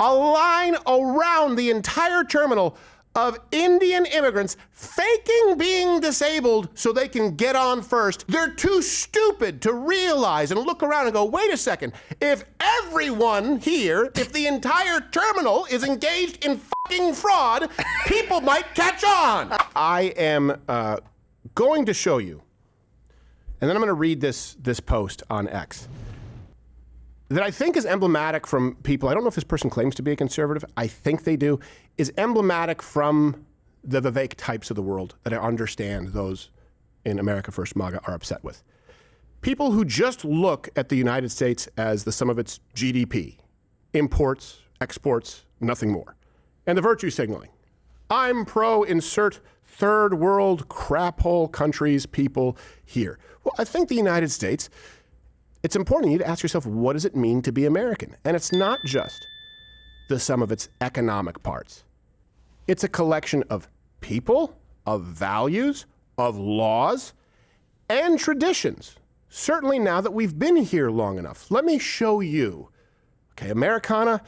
a line around the entire terminal of Indian immigrants faking being disabled so they can get on first. They're too stupid to realize and look around and go, wait a second, if everyone here, if the entire terminal is engaged in fucking fraud, people might catch on. I am going to show you, and then I'm going to read this post on X that I think is emblematic from people. I don't know if this person claims to be a conservative. I think they do. Is emblematic from the Vivek types of the world that I understand those in America First MAGA are upset with. People who just look at the United States as the sum of its GDP, imports, exports, nothing more. And the virtue signaling. I'm pro-insert third world crap hole countries people here. Well, I think the United States, it's important you to ask yourself, what does it mean to be American? And it's not just the sum of its economic parts. It's a collection of people, of values, of laws, and traditions. Certainly now that we've been here long enough. Let me show you, okay, Americana,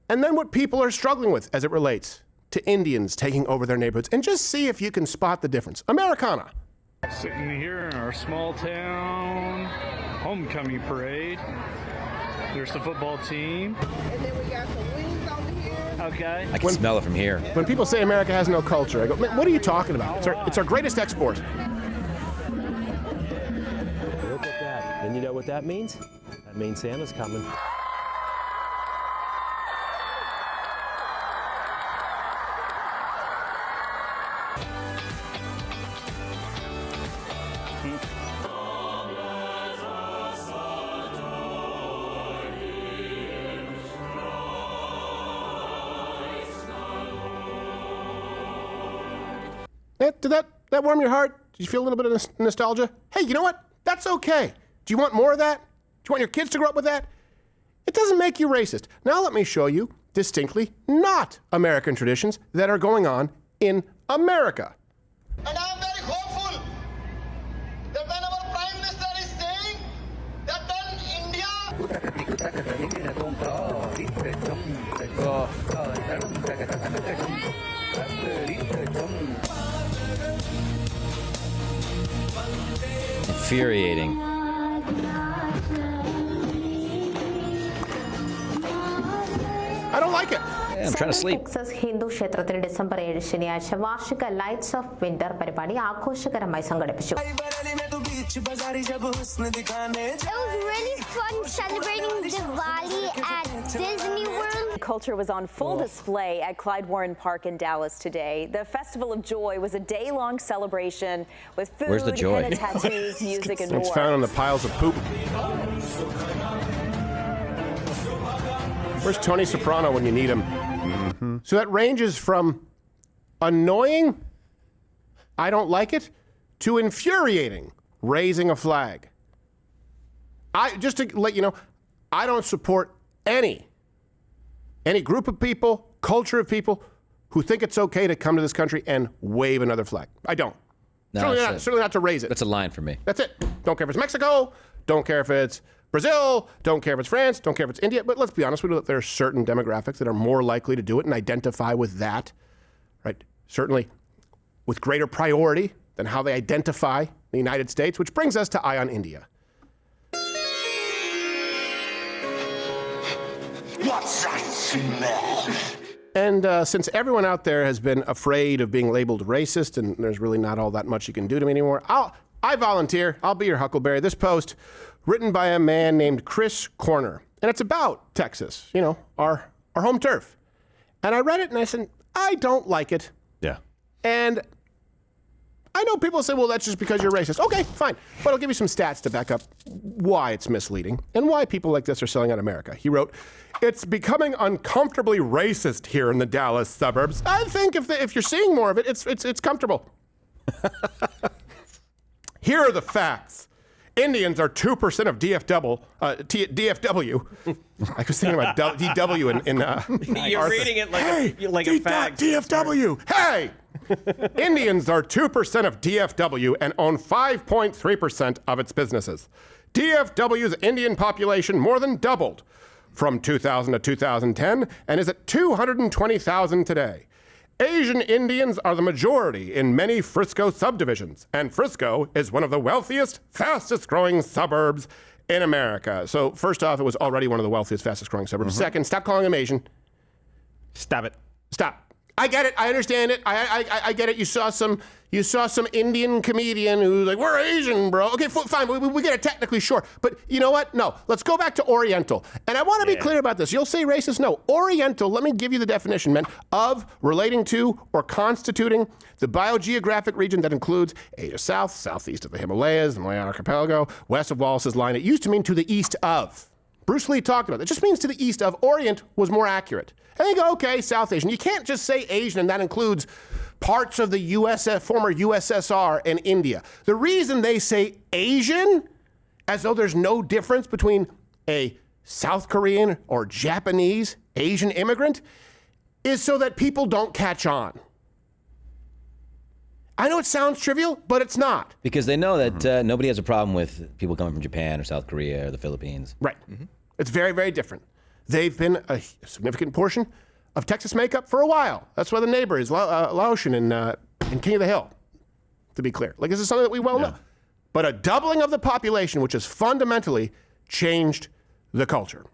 and then what people are struggling with as it relates to Indians taking over their neighborhoods, and just see if you can spot the difference. Americana. Sitting here in our small town homecoming parade. There's the football team. And then we got some wings over here. Okay. I can smell it from here. When people say America has no culture, I go, man, what are you talking about? It's our greatest export. Look at that. And you know what that means? That means Santa's coming. Did that warm your heart? Did you feel a little bit of nostalgia? Hey, you know what? That's okay. Do you want more of that? Do you want your kids to grow up with that? It doesn't make you racist. Now let me show you distinctly not American traditions that are going on in America. And I'm very hopeful that when our Prime Minister is saying that Infuriating. I don't like it. Yeah, I'm trying to sleep. Texas Hindu ക്ഷേത്രത്തിൽ December 7 ശനിയാഴ്ച വാർഷിക lights of winter പരിപാടി ആഘോഷകരമായി സംഘടിപ്പിച്ചു. It was really fun celebrating Diwali at Disney World. Culture was on full display at Clyde Warren Park in Dallas today. The Festival of Joy was a day-long celebration with food, henna tattoos, music, and more. It's found on the piles of poop. Where's Tony Soprano when you need him? Mm-hmm. So that ranges from annoying, I don't like it, to infuriating, raising a flag. Just to let you know, I don't support any group of people, culture of people who think it's okay to come to this country and wave another flag. I don't. No, certainly not to raise it. That's a line for me. That's it. Don't care if it's Mexico. Don't care if it's Brazil. Don't care if it's France. Don't care if it's India. But let's be honest, we know that there are certain demographics that are more likely to do it and identify with that, right? Certainly with greater priority than how they identify the United States, which brings us to Eye on India. what's that smell? And since everyone out there has been afraid of being labeled racist and there's really not all that much you can do to me anymore, I volunteer. I'll be your Huckleberry. This post, written by a man named Chris Koerner. And it's about Texas, you know, our home turf. And I read it and I said, I don't like it. Yeah. And I know people say, well, that's just because you're racist. Okay, fine. But I'll give you some stats to back up why it's misleading and why people like this are selling out America. He wrote, it's becoming uncomfortably racist here in the Dallas suburbs. I think if you're seeing more of it, it's comfortable. Here are the facts. Indians are 2% of DFW. I was thinking about DW in You're reading it like a fact. DFW. Hey! Indians are 2% of DFW and own 5.3% of its businesses. DFW's Indian population more than doubled from 2000 to 2010 and is at 220,000 today. Asian Indians are the majority in many Frisco subdivisions, and Frisco is one of the wealthiest, fastest growing suburbs in America. So first off, it was already one of the wealthiest, fastest growing suburbs. Second, stop calling them Asian. Stop it. Stop. I get it. I understand it. I get it. You saw some Indian comedian who's like, we're Asian, bro. Okay, fine. We get it technically, sure. But you know what? No. Let's go back to Oriental. And I want to be clear about this. You'll say racist. No. Oriental, let me give you the definition, man, of relating to or constituting the biogeographic region that includes Asia South, southeast of the Himalayas, the Malayan Archipelago, west of Wallace's Line. It used to mean to the east of. Bruce Lee talked about it. It just means to the east of. Orient was more accurate. And they go, okay, South Asian. You can't just say Asian, and that includes parts of the former USSR and India. The reason they say Asian, as though there's no difference between a South Korean or Japanese Asian immigrant, is so that people don't catch on. I know it sounds trivial, but it's not. Because they know that nobody has a problem with people coming from Japan or South Korea or the Philippines. Right. It's very, very different. They've been a significant portion of Texas makeup for a while. That's why the neighbor is Laotian in King of the Hill, to be clear. Like, this is something that we well know. But a doubling of the population, which has fundamentally changed the culture.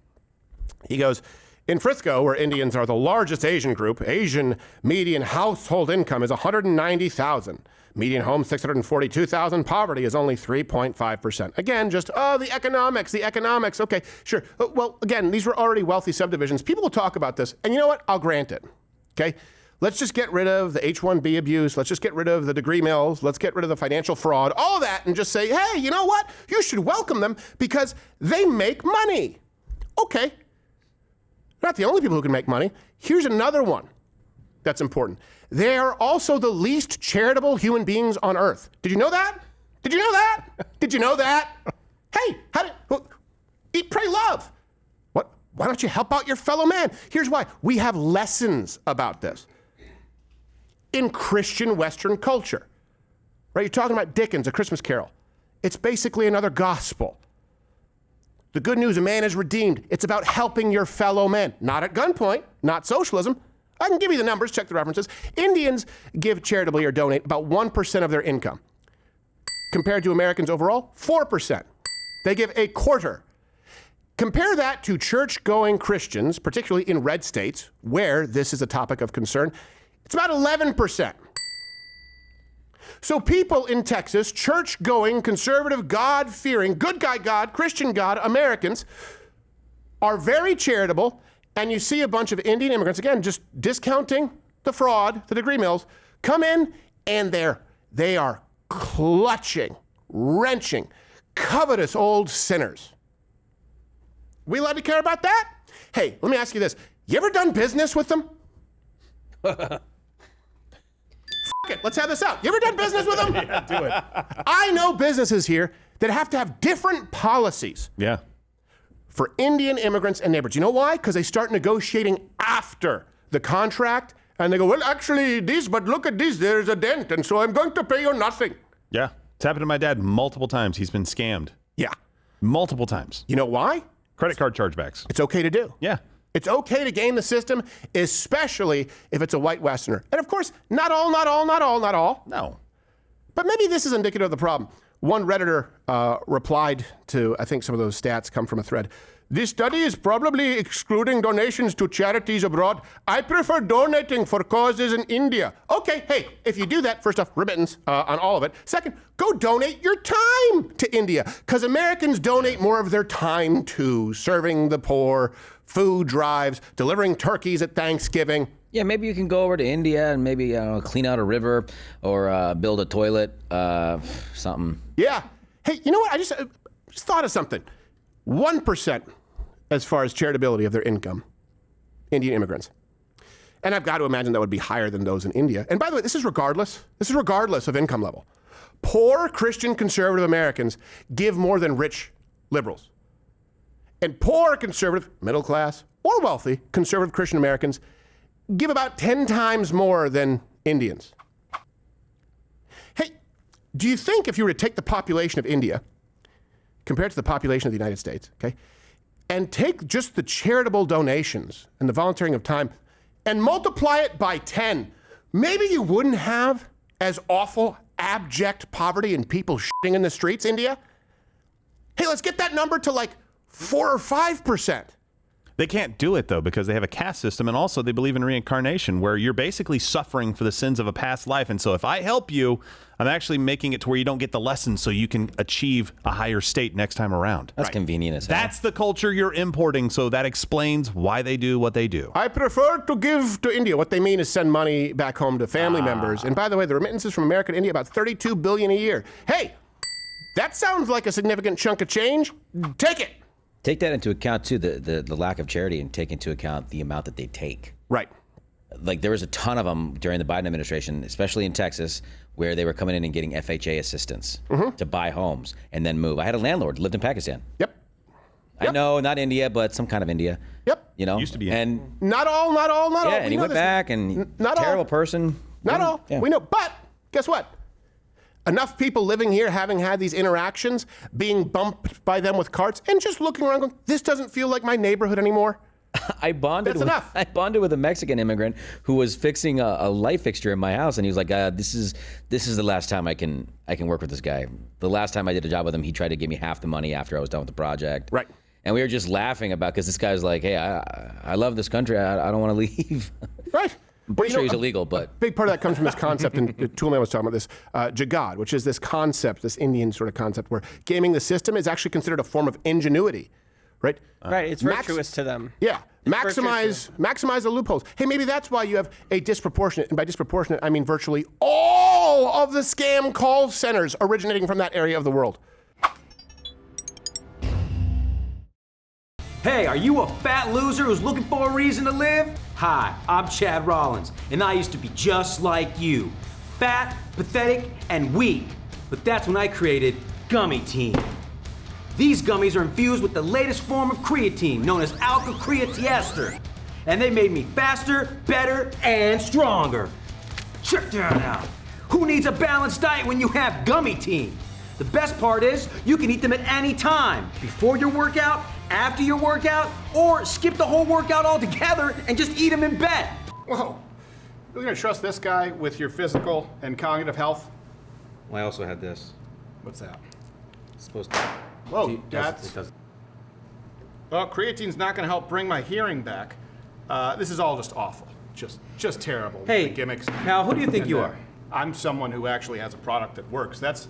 He goes, in Frisco, where Indians are the largest Asian group, Asian median household income is $190,000. Median home, $642,000. Poverty is only 3.5%. Again, just, the economics. Okay, sure. Well, again, these were already wealthy subdivisions. People will talk about this, and you know what? I'll grant it, okay? Let's just get rid of the H-1B abuse. Let's just get rid of the degree mills. Let's get rid of the financial fraud, all that, and just say, hey, you know what? You should welcome them because they make money. Okay. They're not the only people who can make money. Here's another one that's important. They are also the least charitable human beings on earth. Did you know that? Did you know that? Did you know that? Hey, eat, pray, love. What? Why don't you help out your fellow man? Here's why. We have lessons about this. In Christian Western culture, right? You're talking about Dickens, A Christmas Carol. It's basically another gospel. The good news, a man is redeemed. It's about helping your fellow man. Not at gunpoint, not socialism. I can give you the numbers, check the references. Indians give charitably or donate about 1% of their income. Compared to Americans overall, 4%. They give a quarter. Compare that to church-going Christians, particularly in red states, where this is a topic of concern. It's about 11%. So people in Texas, church-going, conservative, God-fearing, good guy God, Christian God, Americans, are very charitable, and you see a bunch of Indian immigrants, again, just discounting the fraud, the degree mills, come in, and they are clutching, wrenching, covetous old sinners. We allowed to care about that? Hey, let me ask you this. You ever done business with them? It. Let's have this out. You ever done business with them? Yeah, do it. I know businesses here that have to have different policies. Yeah. For Indian immigrants and neighbors. You know why? Because they start negotiating after the contract, and they go, well, actually, but look at this, there's a dent, and so I'm going to pay you nothing. Yeah. It's happened to my dad multiple times. He's been scammed. Yeah. Multiple times. You know why? Credit card chargebacks. It's okay to do. Yeah. It's okay to game the system, especially if it's a white Westerner. And of course, not all. No. But maybe this is indicative of the problem. One Redditor replied to, I think some of those stats come from a thread. This study is probably excluding donations to charities abroad. I prefer donating for causes in India. Okay, hey, if you do that, first off, remittance on all of it. Second, go donate your time to India, because Americans donate more of their time to serving the poor, food drives, delivering turkeys at Thanksgiving. Yeah, maybe you can go over to India and maybe clean out a river or build a toilet, something. Yeah. Hey, you know what? I just thought of something. 1% as far as charitability of their income, Indian immigrants. And I've got to imagine that would be higher than those in India. And by the way, this is regardless of income level. Poor Christian conservative Americans give more than rich liberals. And poor conservative, middle class, or wealthy conservative Christian Americans give about 10 times more than Indians. Hey, do you think if you were to take the population of India compared to the population of the United States, okay, and take just the charitable donations and the volunteering of time and multiply it by 10, maybe you wouldn't have as awful, abject poverty and people shitting in the streets, India. Hey, let's get that number to like 4 or 5%. They can't do it, though, because they have a caste system, and also they believe in reincarnation, where you're basically suffering for the sins of a past life. And so if I help you, I'm actually making it to where you don't get the lessons so you can achieve a higher state next time around. That's convenient as hell. That's the culture you're importing, so that explains why they do what they do. I prefer to give to India. What they mean is send money back home to family members. And by the way, the remittances from America to India, about $32 billion a year. Hey, that sounds like a significant chunk of change. Take it. Take that into account, too, the lack of charity, and take into account the amount that they take. Right. Like, there was a ton of them during the Biden administration, especially in Texas, where they were coming in and getting FHA assistance to buy homes and then move. I had a landlord who lived in Pakistan. Yep. I know, not India, but some kind of India. Yep. You know? Used to be. Not all. Yeah, and he went back, and terrible person. Not all. Yeah. We know. But guess what? Enough people living here having had these interactions, being bumped by them with carts, and just looking around going, this doesn't feel like my neighborhood anymore. I bonded with a Mexican immigrant who was fixing a light fixture in my house, and he was like, this is the last time I can work with this guy. The last time I did a job with him, he tried to give me half the money after I was done with the project. Right. And we were just laughing about, because this guy's like, hey, I love this country. I don't want to leave. Right. I'm pretty sure he's illegal, but... Big part of that comes from this concept, and Toolman was talking about this, jagad, which is this concept, this Indian sort of concept, where gaming the system is actually considered a form of ingenuity, right? Right, it's virtuous to them. Yeah, maximize the loopholes. Hey, maybe that's why you have a disproportionate, and by disproportionate, I mean virtually all of the scam call centers originating from that area of the world. Hey, are you a fat loser who's looking for a reason to live? Hi, I'm Chad Rollins, and I used to be just like you. Fat, pathetic, and weak. But that's when I created Gummy Team. These gummies are infused with the latest form of creatine, known as alpha-creatiester. And they made me faster, better, and stronger. Check that out. Who needs a balanced diet when you have Gummy Team? The best part is, you can eat them at any time, before your workout, after your workout, or skip the whole workout altogether and just eat them in bed. Whoa, you're gonna trust this guy with your physical and cognitive health? Well, I also had this. What's that? It's supposed to. Whoa, well, creatine's not gonna help bring my hearing back. This is all just awful, just terrible. Hey, the gimmicks. Pal, who do you think you are? I'm someone who actually has a product that works. That's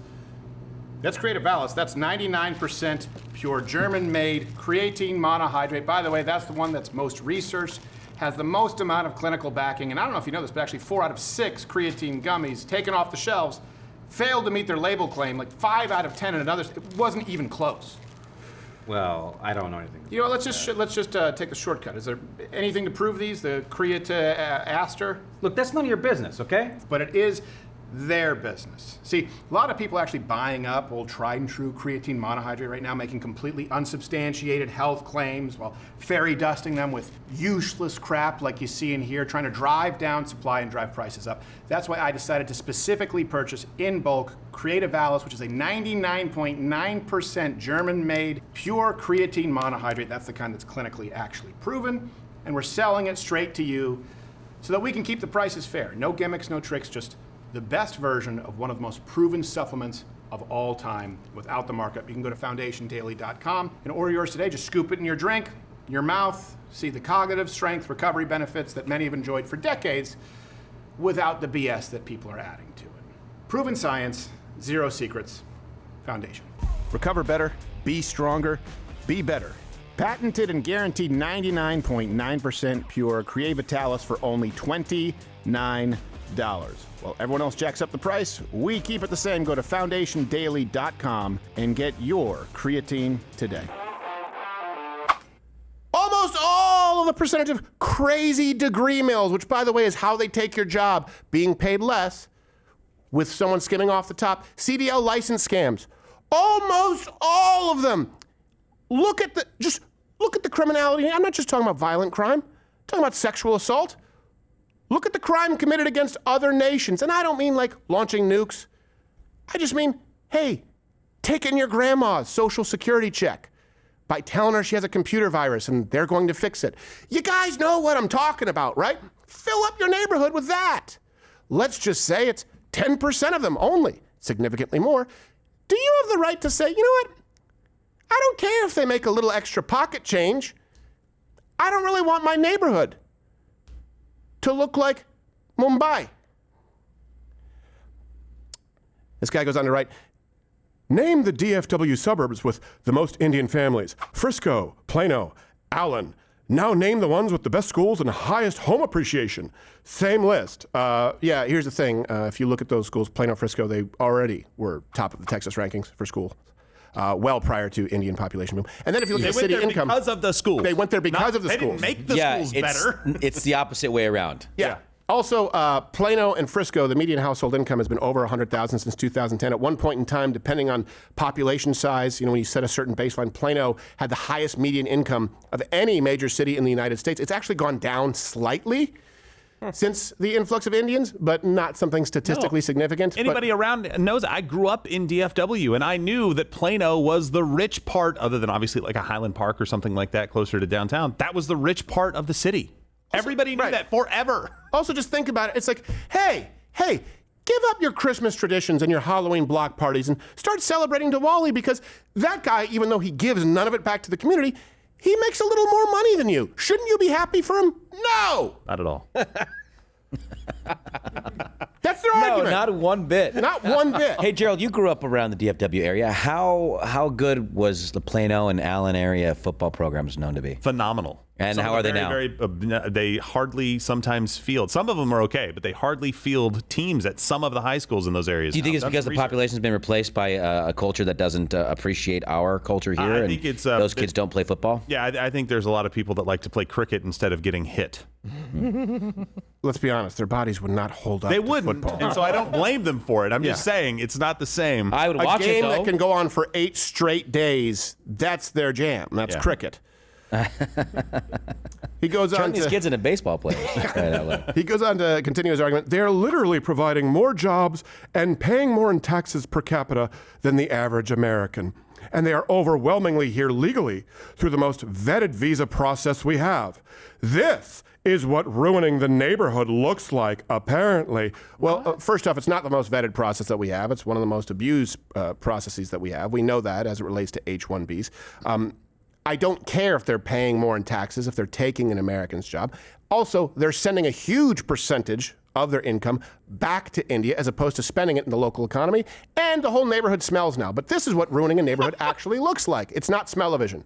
Creative Balance. That's 99% pure German-made creatine monohydrate. By the way, that's the one that's most researched, has the most amount of clinical backing. And I don't know if you know this, but actually 4 out of 6 creatine gummies taken off the shelves failed to meet their label claim. Like 5 out of 10 in others, it wasn't even close. Well, I don't know anything. You know, let's just take the shortcut. Is there anything to prove these? The Creatiaster? Look, that's none of your business, okay? But it is their business. See, a lot of people actually buying up old tried and true creatine monohydrate right now, making completely unsubstantiated health claims while fairy dusting them with useless crap like you see in here, trying to drive down supply and drive prices up. That's why I decided to specifically purchase in bulk Creative Balance, which is a 99.9% German-made pure creatine monohydrate. That's the kind that's clinically actually proven. And we're selling it straight to you so that we can keep the prices fair. No gimmicks, no tricks, just the best version of one of the most proven supplements of all time without the markup. You can go to foundationdaily.com and order yours today. Just scoop it in your drink, your mouth, see the cognitive strength, recovery benefits that many have enjoyed for decades without the BS that people are adding to it. Proven science, zero secrets, Foundation. Recover better, be stronger, be better. Patented and guaranteed 99.9% pure Creavitalis for only $29. While everyone else jacks up the price, we keep it the same. Go to foundationdaily.com and get your creatine today. Almost all of the percentage of crazy degree mills, which by the way is how they take your job, being paid less with someone skimming off the top, CDL license scams, almost all of them. Look at the criminality. I'm not just talking about violent crime. I'm talking about sexual assault. Look at the crime committed against other nations. And I don't mean like launching nukes. I just mean, hey, taking your grandma's social security check, by telling her she has a computer virus and they're going to fix it. You guys know what I'm talking about, right? Fill up your neighborhood with that. Let's just say it's 10% of them only, significantly more. Do you have the right to say, you know what? I don't care if they make a little extra pocket change. I don't really want my neighborhood to look like Mumbai. This guy goes on to write, name the DFW suburbs with the most Indian families. Frisco, Plano, Allen. Now name the ones with the best schools and highest home appreciation. Same list. Yeah, here's the thing. If you look at those schools, Plano, Frisco, they already were top of the Texas rankings for schools. Well prior to Indian population boom. And then if you look at city income. Because of the schools. They went there because of the schools. They didn't make the schools better. It's the opposite way around. Yeah. Also, Plano and Frisco, the median household income has been over $100,000 since 2010. At one point in time, depending on population size, when you set a certain baseline, Plano had the highest median income of any major city in the United States. It's actually gone down slightly since the influx of Indians, but not something statistically significant. Anybody around knows I grew up in DFW, and I knew that Plano was the rich part, other than obviously like a Highland Park or something like that closer to downtown. That was the rich part of the city. Everybody knew that forever. Also, just think about it. It's like, hey, give up your Christmas traditions and your Halloween block parties and start celebrating Diwali, because that guy, even though he gives none of it back to the community, he makes a little more money than you. Shouldn't you be happy for him? No! Not at all. That's their argument. No, not one bit. Not one bit. Hey, Gerald, you grew up around the DFW area. How good was the Plano and Allen area football programs known to be? Phenomenal. And how are they now? They hardly sometimes field. Some of them are okay, but they hardly field teams at some of the high schools in those areas. Do you think it's because the population's been replaced by a culture that doesn't appreciate our culture here? I think it's those kids don't play football. Yeah, I think there's a lot of people that like to play cricket instead of getting hit. Let's be honest, their bodies would not hold up. They to wouldn't, football. and so I don't blame them for it. I'm just saying it's not the same. I would watch a game it, though. that can go on for 8 straight days. That's their jam. That's cricket. He goes on Turn these kids into baseball players. He goes on to continue his argument. They're literally providing more jobs and paying more in taxes per capita than the average American. And they are overwhelmingly here legally through the most vetted visa process we have. This is what ruining the neighborhood looks like, apparently. Well, first off, it's not the most vetted process that we have. It's one of the most abused processes that we have. We know that as it relates to H-1Bs. I don't care if they're paying more in taxes, if they're taking an American's job. Also, they're sending a huge percentage of their income back to India as opposed to spending it in the local economy. And the whole neighborhood smells now. But this is what ruining a neighborhood actually looks like. It's not smell-o-vision.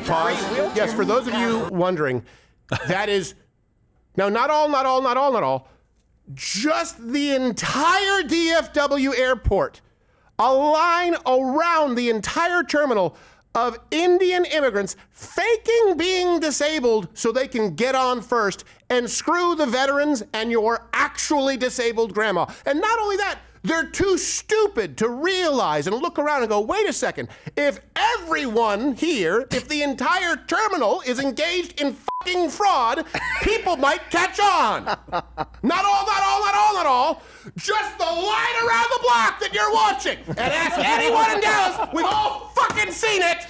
Pause. Yes, for those of you wondering, that is, now not all, just the entire DFW airport, a line around the entire terminal of Indian immigrants faking being disabled so they can get on first and screw the veterans and your actually disabled grandma. And not only that, they're too stupid to realize and look around and go, wait a second, if everyone here, if the entire terminal is engaged in fucking fraud, people might catch on. Not all, just the line around the block that you're watching. And ask anyone in Dallas, we've all fucking seen it.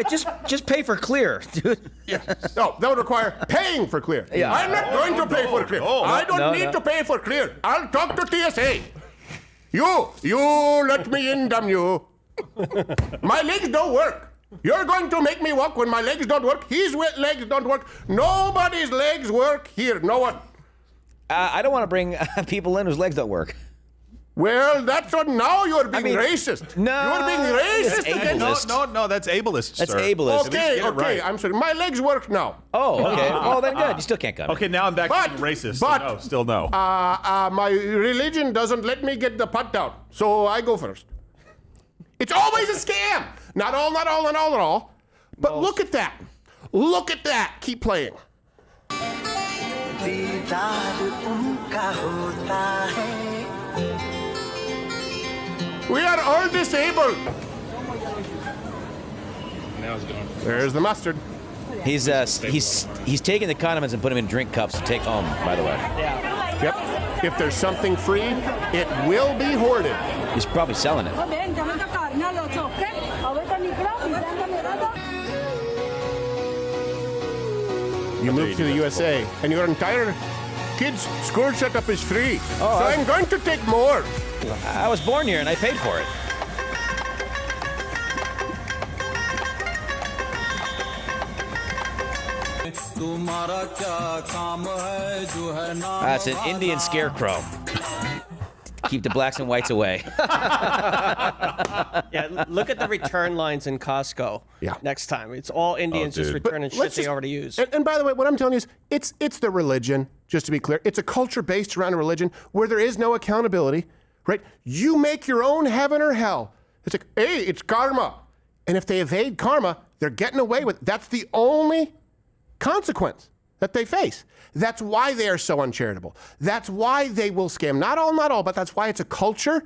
Just pay for Clear, dude. Yeah. No, that would require paying for Clear. Yeah. I'm not going to pay for Clear. I don't need to pay for Clear. I'll talk to TSA. You let me in, damn you. My legs don't work. You're going to make me walk when my legs don't work. His legs don't work. Nobody's legs work here. No one. I don't want to bring people in whose legs don't work. Well, that's what now you're being racist. No. You're being racist against. No, that's ableist, That's sir. ableist. Okay, I'm sorry. My legs work now. Oh, okay. Oh, then good. You still can't come. Okay, now I'm back to being racist. So no, still no. My religion doesn't let me get the putt down, so I go first. It's always a scam. Not all. But look at that. Look at that. Keep playing. We are all disabled. Now it's gone. There's the mustard. He's taking the condiments and putting them in drink cups to take home, by the way. Yeah. Yep. If there's something free, it will be hoarded. He's probably selling it. You move to the USA, and your entire kids' school setup is free. So I'm going to take more. I was born here, and I paid for it. That's an Indian scarecrow. Keep the blacks and whites away. Yeah, look at the return lines in Costco. Yeah. Next time, it's all Indians just returning shit they already use. And by the way, what I'm telling you is, it's the religion. Just to be clear, it's a culture based around a religion where there is no accountability. Right? You make your own heaven or hell. It's like, hey, it's karma, and if they evade karma, they're getting away with it. That's the only consequence that they face. That's why they are so uncharitable. That's why they will scam. Not all, but that's why it's a culture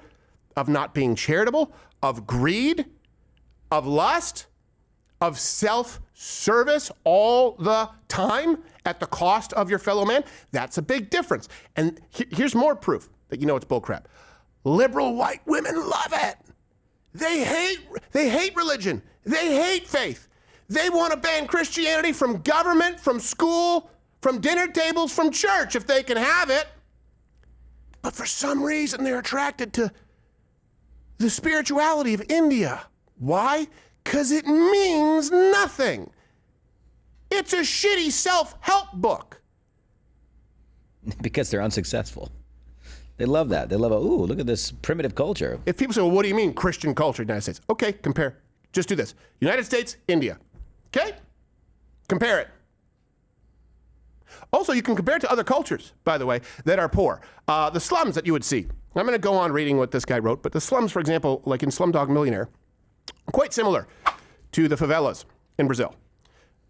of not being charitable, of greed, of lust, of self-service all the time at the cost of your fellow man. That's a big difference. And here's more proof that you know it's bullcrap. Liberal white women love it. They hate religion. They hate faith. They want to ban Christianity from government, from school, from dinner tables, from church if they can have it. But for some reason, they're attracted to the spirituality of India. Why? Because it means nothing. It's a shitty self-help book. Because they're unsuccessful. They love that. They love, ooh, look at this primitive culture. If people say, well, what do you mean Christian culture in the United States? Okay, compare. Just do this. United States, India. Okay? Compare it. Also, you can compare it to other cultures, by the way, that are poor. The slums that you would see. I'm going to go on reading what this guy wrote, but the slums, for example, like in Slumdog Millionaire, are quite similar to the favelas in Brazil.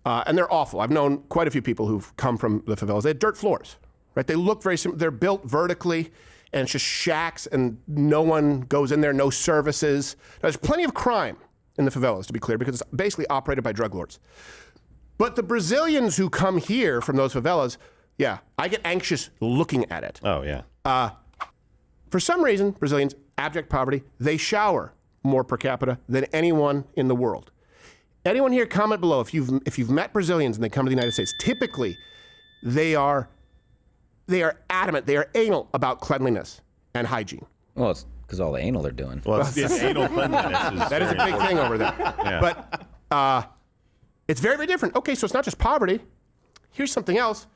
And they're awful. I've known quite a few people who've come from the favelas. They had dirt floors, right? They look very similar. They're built vertically, and it's just shacks, and no one goes in there, no services. Now, there's plenty of crime in the favelas, to be clear, because it's basically operated by drug lords. But the Brazilians who come here from those favelas, yeah, I get anxious looking at it. Oh, yeah. For some reason, Brazilians, abject poverty, they shower more per capita than anyone in the world. Anyone here, comment below if you've met Brazilians and they come to the United States. Typically, they are adamant, they are anal about cleanliness and hygiene. Well, it's because all the anal they're doing. Well, it's anal cleanliness. That is a big thing over there. Yeah. But it's very, very different. Okay, so it's not just poverty. Here's something else.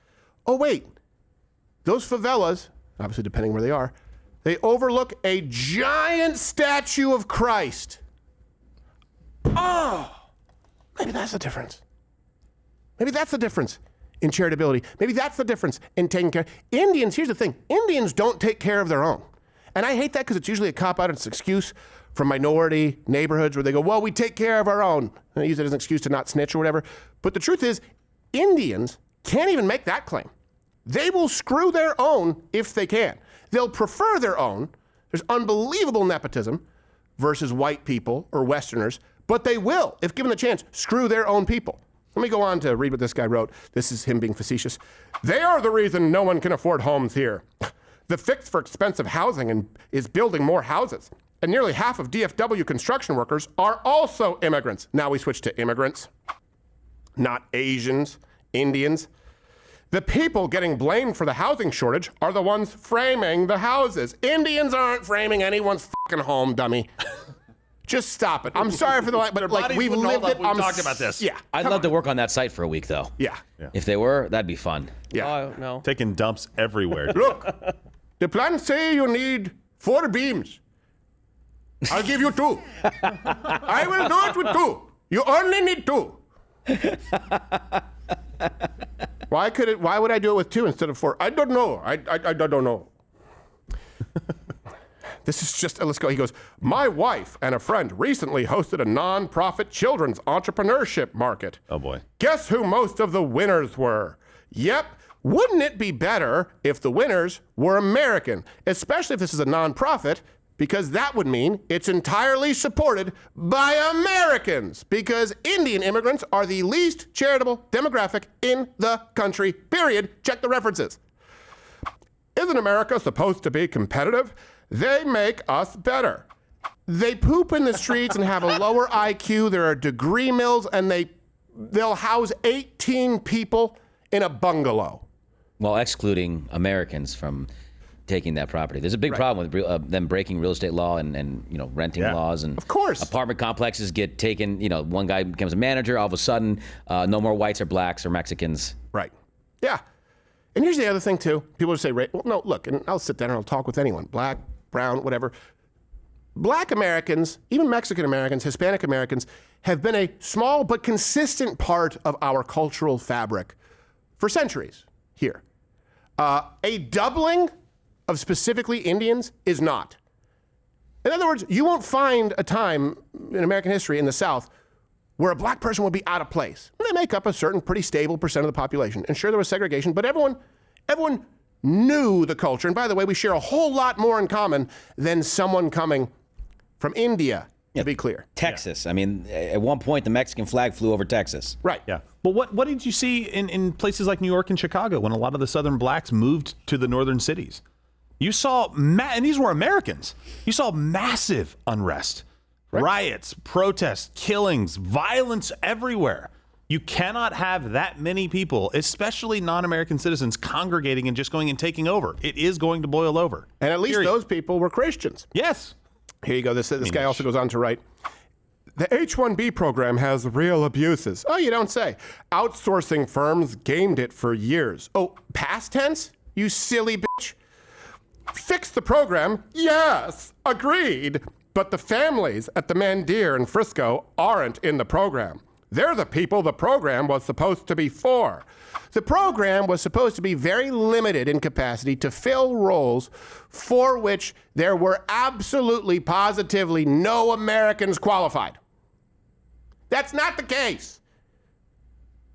Oh, wait. Those favelas, obviously depending where they are, they overlook a giant statue of Christ. Oh, maybe that's the difference. Maybe that's the difference in charitability. Maybe that's the difference in taking care. Indians, here's the thing. Indians don't take care of their own. And I hate that because it's usually a cop-out. It's an excuse from minority neighborhoods where they go, well, we take care of our own. And they use it as an excuse to not snitch or whatever. But the truth is, Indians can't even make that claim. They will screw their own if they can. They'll prefer their own. There's unbelievable nepotism versus white people or Westerners, but they will, if given the chance, screw their own people. Let me go on to read what this guy wrote. This is him being facetious. They are the reason no one can afford homes here. The fix for expensive housing is building more houses. And nearly half of DFW construction workers are also immigrants. Now we switch to immigrants, not Asians, Indians. The people getting blamed for the housing shortage are the ones framing the houses. Indians aren't framing anyone's fucking home, dummy. Just stop it. I'm sorry for the line, but like we've lived it. We talked about this. Yeah. I'd love to work on that site for a week, though. Yeah. If they were, that'd be fun. Yeah. Oh, no. Taking dumps everywhere. Look, the plans say you need 4 beams. I'll give you 2. I will do it with 2. You only need 2. Why would I do it with 2 instead of 4? I don't know. I don't know. This is just, let's go. He goes, my wife and a friend recently hosted a non-profit children's entrepreneurship market. Oh, boy. Guess who most of the winners were? Yep. Wouldn't it be better if the winners were American? Especially if this is a non-profit because that would mean it's entirely supported by Americans, because Indian immigrants are the least charitable demographic in the country, period. Check the references. Isn't America supposed to be competitive? They make us better. They poop in the streets and have a lower IQ. There are degree mills, and they'll house 18 people in a bungalow. Well, excluding Americans from taking that property. There's a big problem with them breaking real estate law and renting laws. And of course, apartment complexes get taken. One guy becomes a manager. All of a sudden, no more whites or blacks or Mexicans. Right. Yeah. And here's the other thing, too. People will say, well, no, look, and I'll sit down and I'll talk with anyone, black, brown, whatever. Black Americans, even Mexican Americans, Hispanic Americans, have been a small but consistent part of our cultural fabric for centuries here. A doubling of specifically Indians is not. In other words, you won't find a time in American history in the South where a black person would be out of place. They make up a certain pretty stable percent of the population. And sure, there was segregation, but everyone knew the culture. And by the way, we share a whole lot more in common than someone coming from India, to be clear. Texas. I mean, at one point, the Mexican flag flew over Texas. Right. Yeah. But what did you see in places like New York and Chicago when a lot of the Southern blacks moved to the northern cities? You saw, and these were Americans, you saw massive unrest, riots, protests, killings, violence everywhere. You cannot have that many people, especially non-American citizens, congregating and just going and taking over. It is going to boil over. And at least those people were Christians. Yes. Here you go. This guy also goes on to write, the H-1B program has real abuses. Oh, you don't say. Outsourcing firms gamed it for years. Oh, past tense? You silly bitch. Fix the program? Yes, agreed. But the families at the Mandir and Frisco aren't in the program. They're the people the program was supposed to be for. The program was supposed to be very limited in capacity to fill roles for which there were absolutely, positively no Americans qualified. That's not the case.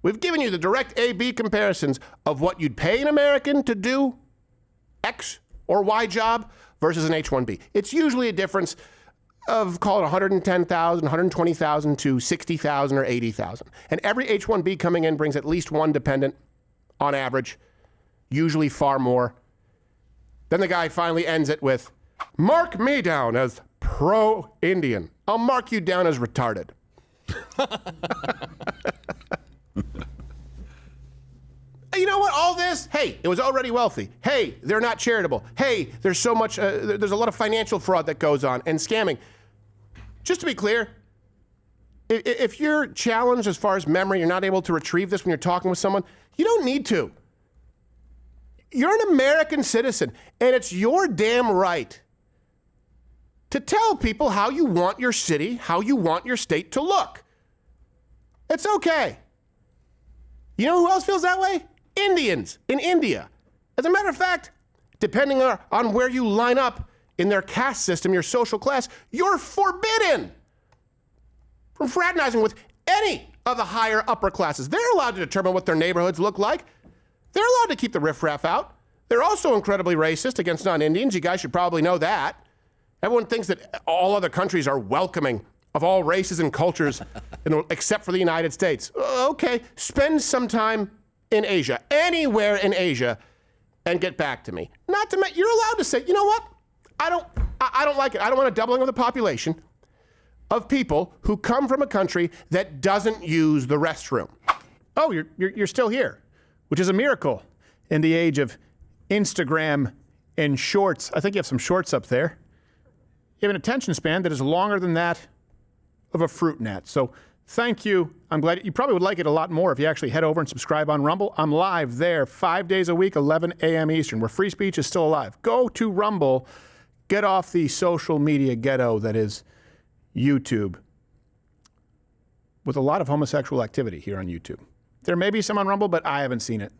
We've given you the direct A-B comparisons of what you'd pay an American to do X or Y job versus an H-1B. It's usually a difference of, call it 110,000, 120,000 to 60,000 or 80,000. And every H-1B coming in brings at least one dependent on average, usually far more. Then the guy finally ends it with, mark me down as pro-Indian. I'll mark you down as retarded. You know what? All this, hey, it was already wealthy. Hey, they're not charitable. Hey, there's so much, there's a lot of financial fraud that goes on and scamming. Just to be clear, if you're challenged as far as memory, you're not able to retrieve this when you're talking with someone, you don't need to. You're an American citizen, and it's your damn right to tell people how you want your city, how you want your state to look. It's okay. You know who else feels that way? Indians in India. As a matter of fact, depending on where you line up in their caste system, your social class, you're forbidden from fraternizing with any of the higher upper classes. They're allowed to determine what their neighborhoods look like. They're allowed to keep the riffraff out. They're also incredibly racist against non-Indians. You guys should probably know that. Everyone thinks that all other countries are welcoming of all races and cultures except for the United States. Okay, spend some time in Asia, anywhere in Asia, and get back to me. Not to make, you're allowed to say, you know what? I don't like it. I don't want a doubling of the population of people who come from a country that doesn't use the restroom. Oh, you're still here, which is a miracle in the age of Instagram and shorts. I think you have some shorts up there. You have an attention span that is longer than that of a fruit gnat. So thank you. I'm glad you probably would like it a lot more if you actually head over and subscribe on Rumble. I'm live there 5 days a week, 11 a.m. Eastern, where free speech is still alive. Go to Rumble. Get off the social media ghetto that is YouTube, with a lot of homosexual activity here on YouTube. There may be some on Rumble, but I haven't seen it.